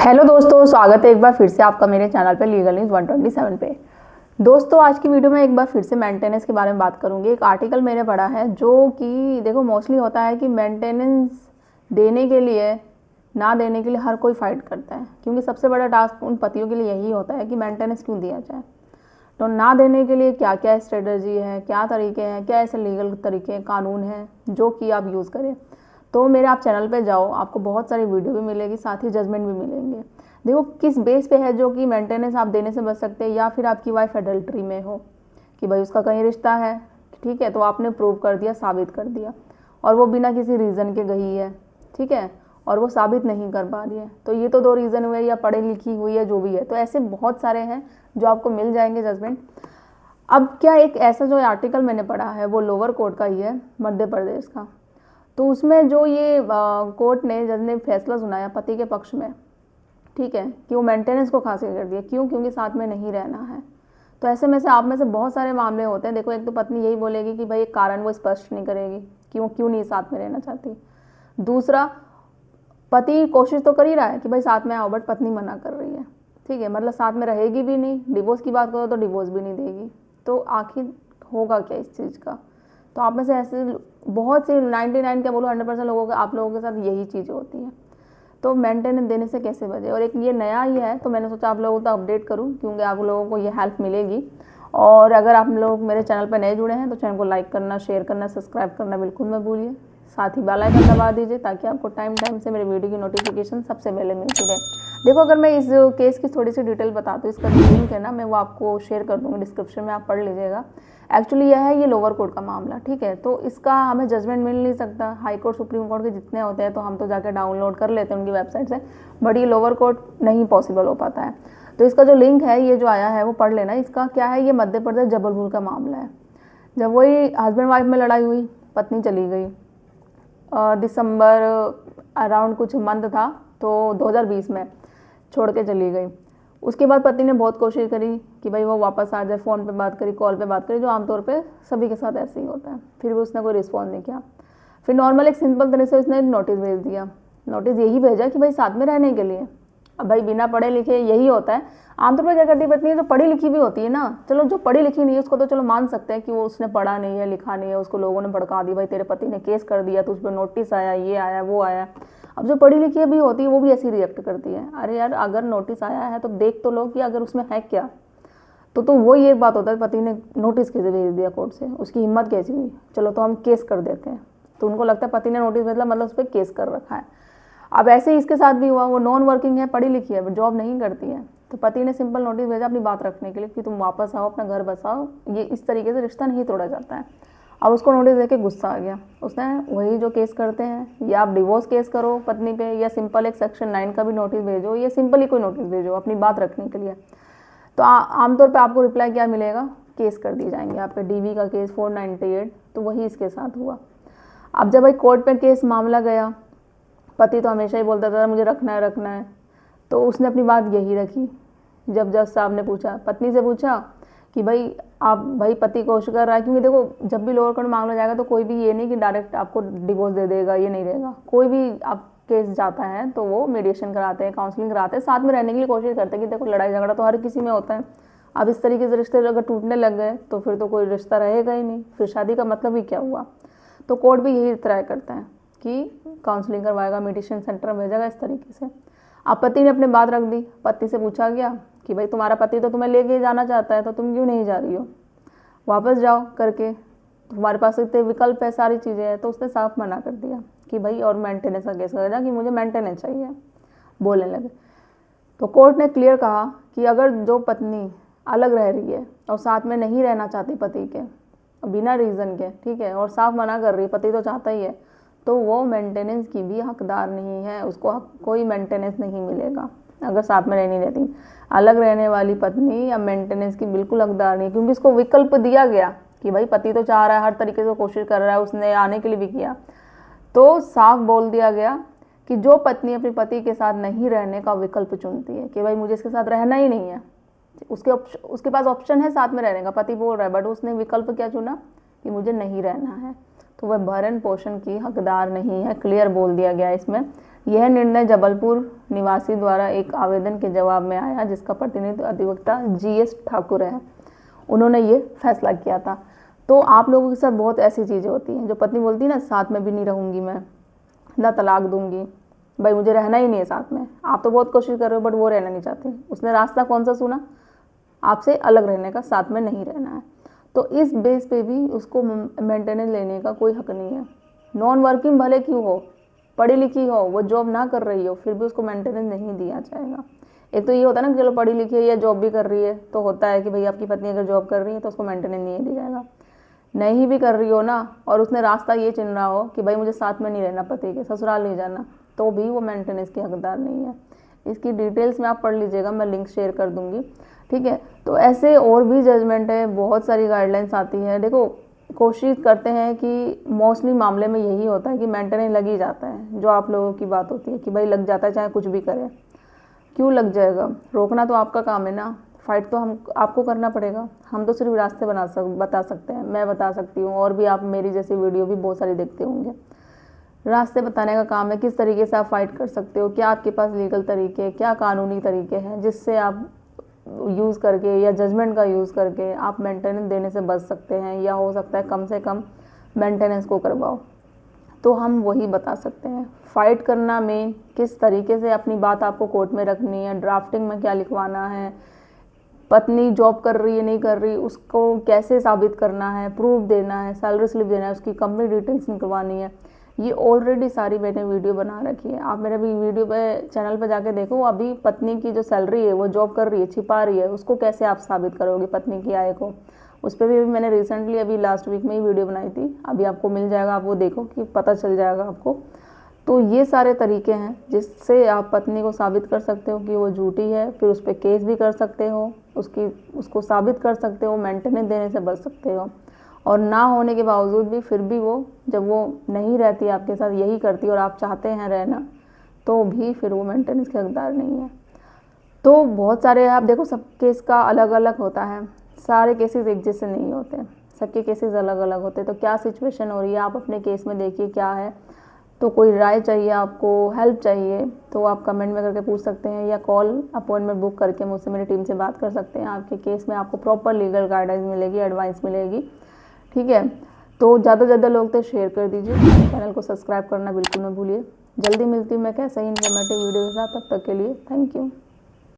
Hello दोस्तों, स्वागत है एक बार फिर से आपका मेरे चैनल पे लीगल न्यूज़ 127 पे। दोस्तों, आज की वीडियो में एक बार फिर से मेंटेनेंस के बारे में बात करूंगी। एक आर्टिकल मैंने पढ़ा है जो कि देखो मोस्टली होता है कि मेंटेनेंस देने के लिए ना देने के लिए हर कोई फाइट करता है, क्योंकि सबसे बड़ा टास्क उन पतियों के लिए यही होता है कि मेंटेनेंस क्यों दिया जाए। तो ना देने के लिए क्या क्या स्ट्रेटजी है, क्या तरीके हैं, क्या ऐसे लीगल तरीके कानून हैं जो कि आप यूज़ करें। तो मेरे आप चैनल पे जाओ, आपको बहुत सारी वीडियो भी मिलेगी, साथ ही जजमेंट भी मिलेंगे। देखो किस बेस पे है जो कि मेंटेनेंस आप देने से बच सकते हैं, या फिर आपकी वाइफ एडल्ट्री में हो कि भाई उसका कहीं रिश्ता है, ठीक है, तो आपने प्रूव कर दिया, साबित कर दिया, और वो बिना किसी रीज़न के गई है, ठीक है, और वो साबित नहीं कर पा रही है। तो ये तो दो रीज़न हुए, या पढ़ी लिखी हुई है जो भी है। तो ऐसे बहुत सारे हैं जो आपको मिल जाएंगे जजमेंट। अब क्या, एक ऐसा जो आर्टिकल मैंने पढ़ा है वो लोअर कोर्ट का ही है, मध्य प्रदेश का। तो उसमें जो ये कोर्ट ने, जज ने फैसला सुनाया पति के पक्ष में, ठीक है, कि वो मेंटेनेंस को खारिज कर दिया। क्यों? क्योंकि साथ में नहीं रहना है। तो ऐसे में से आप में से बहुत सारे मामले होते हैं। देखो, एक तो पत्नी यही बोलेगी कि भाई एक कारण वो स्पष्ट नहीं करेगी क्यों क्यों नहीं साथ में रहना चाहती। दूसरा, पति कोशिश तो कर ही रहा है कि भाई साथ में आओ, बट पत्नी मना कर रही है, ठीक है, मतलब साथ में रहेगी भी नहीं। डिवोर्स की बात करो तो डिवोर्स भी नहीं देगी। तो आखिर होगा क्या इस चीज़ का? तो आप में से ऐसे बहुत सी 99 क्या बोलो 100% लोगों के, आप लोगों के साथ यही चीज़ें होती हैं। तो मेंटेनेंस देने से कैसे बचे? और एक ये नया ही है, तो मैंने सोचा आप लोगों को अपडेट करूं, क्योंकि आप लोगों को ये हेल्प मिलेगी। और अगर आप लोग मेरे चैनल पर नए जुड़े हैं तो चैनल को लाइक करना, शेयर करना, सब्सक्राइब करना बिल्कुल मत भूलिए। साथ ही बेल आइकन दबा दीजिए ताकि आपको टाइम टाइम से मेरे वीडियो की नोटिफिकेशन सबसे पहले मिलती रहे। देखो, अगर मैं इस केस की थोड़ी सी डिटेल बता दूँ, इसका जो लिंक है ना, मैं वो आपको शेयर कर दूँगी डिस्क्रिप्शन में, आप पढ़ लीजिएगा। एक्चुअली यह है, ये लोअर कोर्ट का मामला, ठीक है। तो इसका हमें जजमेंट मिल नहीं सकता। हाई कोर्ट, सुप्रीम कोर्ट के जितने होते हैं तो हम तो जाकर डाउनलोड कर लेते हैं उनकी वेबसाइट से, बट ये लोअर कोर्ट नहीं पॉसिबल हो पाता है। तो इसका जो लिंक है, ये जो आया है वो पढ़ लेना। इसका क्या है, ये मध्य प्रदेश जबलपुर का मामला है। जब वही हस्बैंड वाइफ में लड़ाई हुई, पत्नी चली गई दिसंबर अराउंड कुछ मंथ था, तो 2020 में छोड़ के चली गई। उसके बाद पति ने बहुत कोशिश करी कि भाई वो वापस आ जाए, फ़ोन पे बात करी, कॉल पे बात करी, जो आमतौर पे सभी के साथ ऐसे ही होता है। फिर भी उसने कोई रिस्पॉन्स नहीं किया। फिर नॉर्मल एक सिंपल तरह से उसने नोटिस भेज दिया। नोटिस यही भेजा कि भाई साथ में रहने के लिए। अब भाई बिना पढ़े लिखे यही होता है आमतौर पर। क्या करती है पत्नी, जो पढ़ी लिखी भी होती है ना, चलो जो पढ़ी लिखी नहीं है उसको तो चलो मान सकते हैं कि वो उसने पढ़ा नहीं है, लिखा नहीं है, उसको लोगों ने भड़का दी, भाई तेरे पति ने केस कर दिया तो उस पर नोटिस आया, ये आया, वो आया। अब जो पढ़ी लिखी भी होती है वो भी ऐसी रिएक्ट करती है, अरे यार अगर नोटिस आया है तो देख तो लो कि अगर उसमें है क्या। तो वो ये बात होता है, पति ने नोटिस कैसे भेज दिया कोर्ट से, उसकी हिम्मत कैसी हुई, चलो तो हम केस कर देते हैं। तो उनको लगता है पति ने नोटिस भेजा मतलब उस पर केस कर रखा है। अब ऐसे ही इसके साथ भी हुआ। वो नॉन वर्किंग है, पढ़ी लिखी है, जॉब नहीं करती है। तो पति ने सिंपल नोटिस भेजा अपनी बात रखने के लिए कि तुम वापस आओ, अपना घर बसाओ, ये इस तरीके से रिश्ता नहीं तोड़ा जाता है। अब उसको नोटिस देके गुस्सा आ गया। उसने वही जो केस करते हैं, या आप डिवोर्स केस करो पत्नी पे, या सिंपल एक सेक्शन 9 का भी नोटिस भेजो, या सिंपल ही कोई नोटिस भेजो अपनी बात रखने के लिए। तो आमतौर पे आपको रिप्लाई क्या मिलेगा, केस कर दी जाएंगे आप पे, डीवी का केस 498। तो वही इसके साथ हुआ। अब जब भाई कोर्ट पे केस मामला गया, पति तो हमेशा ही बोलता था मुझे रखना है रखना है, तो उसने अपनी बात यही रखी। जब जज साहब ने पूछा, पत्नी से पूछा कि भाई आप, भाई पति कोशिश कर रहा है, क्योंकि देखो जब भी लोअर कोर्ट मामला जाएगा तो कोई भी ये नहीं कि डायरेक्ट आपको डिवोर्स दे देगा, ये नहीं रहेगा। कोई भी आप केस जाता है तो वो मीडिएशन कराते हैं, काउंसलिंग कराते हैं, साथ में रहने के लिए कोशिश करते हैं कि देखो लड़ाई झगड़ा तो हर किसी में होता है। अब इस तरीके से रिश्ते अगर टूटने लग गए तो फिर तो कोई रिश्ता रहेगा ही नहीं, फिर शादी का मतलब ही क्या हुआ। तो कोर्ट भी यही ट्राई करता है कि काउंसलिंग करवाएगा, मेडिटेशन सेंटर में भेजेगा, इस तरीके से। अब पति ने अपनी बात रख दी। पति से पूछा गया कि भाई तुम्हारा पति तो तुम्हें लेके जाना चाहता है, तो तुम क्यों नहीं जा रही हो, वापस जाओ करके, तुम्हारे पास इतने विकल्प है, सारी चीज़ें हैं। तो उसने साफ मना कर दिया कि भाई और मेंटेनेंस का केस करेगा कि मुझे मेंटेनेंस चाहिए, बोलने लगे। तो कोर्ट ने क्लियर कहा कि अगर जो पत्नी अलग रह रही है और साथ में नहीं रहना चाहती पति के, बिना रीज़न के, ठीक है, और साफ मना कर रही है, पति तो चाहता ही है, तो वो मेंटेनेंस की भी हकदार नहीं है, उसको कोई मेंटेनेंस नहीं मिलेगा अगर साथ में रहनी रहती। अलग रहने वाली पत्नी अब मेंटेनेंस की बिल्कुल हकदार नहीं, क्योंकि उसको विकल्प दिया गया कि भाई पति तो चाह रहा है, हर तरीके से कोशिश कर रहा है, उसने आने के लिए भी किया। तो साफ बोल दिया गया कि जो पत्नी अपने पति के साथ नहीं रहने का विकल्प चुनती है कि भाई मुझे इसके साथ रहना ही नहीं है, उसके पास ऑप्शन है साथ में रहने का, पति बोल रहा है, बट उसने विकल्प क्या चुना कि मुझे नहीं रहना है, तो वह भरण पोषण की हकदार नहीं है। क्लियर बोल दिया गया इसमें। यह निर्णय जबलपुर निवासी द्वारा एक आवेदन के जवाब में आया, जिसका प्रतिनिधित्व अधिवक्ता GS ठाकुर है। उन्होंने ये फैसला किया था। तो आप लोगों के साथ बहुत ऐसी चीज़ें होती हैं, जो पत्नी बोलती है ना, साथ में भी नहीं रहूँगी मैं, ना तलाक दूंगी, भाई मुझे रहना ही नहीं है साथ में। आप तो बहुत कोशिश कर रहे हो बट वो रहना नहीं चाहती। उसने रास्ता कौन सा सुना? आपसे अलग रहने का, साथ में नहीं रहना है। तो इस बेस पे भी उसको मेंटेनेंस लेने का कोई हक नहीं है। नॉन वर्किंग भले क्यों हो, पढ़ी लिखी हो, वो जॉब ना कर रही हो, फिर भी उसको मेंटेनेंस नहीं दिया जाएगा। एक तो ये होता है ना, चलो पढ़ी लिखी है या जॉब भी कर रही है, तो होता है कि भाई आपकी पत्नी अगर जॉब कर रही है तो उसको मेंटेनेंस नहीं दिया जाएगा। नहीं भी कर रही हो ना, और उसने रास्ता ये चुन रहा हो कि भाई मुझे साथ में नहीं रहना, पति के ससुराल नहीं जाना, तो भी वो मेंटेनेंस की हकदार नहीं है। इसकी डिटेल्स में आप पढ़ लीजिएगा, मैं लिंक शेयर कर दूंगी, ठीक है। तो ऐसे और भी जजमेंट है, बहुत सारी गाइडलाइंस आती है। देखो, कोशिश करते हैं कि मोस्टली मामले में यही होता है कि मेंटेनेंस लग ही जाता है। जो आप लोगों की बात होती है कि भाई लग जाता है, चाहे कुछ भी करे। क्यों लग जाएगा? रोकना तो आपका काम है ना, फाइट तो हम आपको करना पड़ेगा। हम तो सिर्फ रास्ते बता सकते हैं, मैं बता सकती हूँ, और भी आप मेरी जैसी वीडियो भी बहुत सारी देखते होंगे। रास्ते बताने का काम है, किस तरीके से आप फाइट कर सकते हो, क्या आपके पास लीगल तरीके, क्या कानूनी तरीके हैं जिससे आप यूज़ करके या जजमेंट का यूज़ करके आप मेंटेनेंस देने से बच सकते हैं, या हो सकता है कम से कम मेंटेनेंस को करवाओ। तो हम वही बता सकते हैं। फाइट करना में किस तरीके से अपनी बात आपको कोर्ट में रखनी है, ड्राफ्टिंग में क्या लिखवाना है, पत्नी जॉब कर रही है नहीं कर रही उसको कैसे साबित करना है, प्रूफ देना है, सैलरी स्लिप देना है, उसकी कंपनी डिटेल्स निकलवानी है, ये ऑलरेडी सारी मैंने वीडियो बना रखी है। आप मेरे भी वीडियो पे चैनल पे जाके देखो। अभी पत्नी की जो सैलरी है वो जॉब कर रही है, छिपा रही है, उसको कैसे आप साबित करोगे पत्नी की आय को? उस पर भी मैंने रिसेंटली अभी लास्ट वीक में ही वीडियो बनाई थी, अभी आपको मिल जाएगा, आप वो देखो कि पता चल जाएगा आपको। तो ये सारे तरीके हैं जिससे आप पत्नी को साबित कर सकते हो कि वो झूठी है, फिर उस पर केस भी कर सकते हो, उसको साबित कर सकते हो, मेंटेनेंस देने से बच सकते हो। और ना होने के बावजूद भी फिर भी वो जब वो नहीं रहती आपके साथ, यही करती और आप चाहते हैं रहना, तो भी फिर वो मेंटेनेंस के हकदार नहीं है। तो बहुत सारे आप देखो, सब केस का अलग अलग होता है, सारे केसेस एक जैसे नहीं होते, सबके केसेस अलग अलग होते हैं। तो क्या सिचुएशन हो रही है आप अपने केस में देखिए क्या है। तो कोई राय चाहिए आपको, हेल्प चाहिए, तो आप कमेंट में करके पूछ सकते हैं, या कॉल अपॉइंटमेंट बुक करके मुझसे, मेरी टीम से बात कर सकते हैं। आपके केस में आपको प्रॉपर लीगल गाइडेंस मिलेगी, एडवाइस मिलेगी, ठीक है। तो ज़्यादा से ज़्यादा लोग तो शेयर कर दीजिए, चैनल को सब्सक्राइब करना बिल्कुल न भूलिए। जल्दी मिलती हूँ मैं कैसा ही इन्फॉर्मेटिव वीडियो के साथ, तब तक के लिए थैंक यू।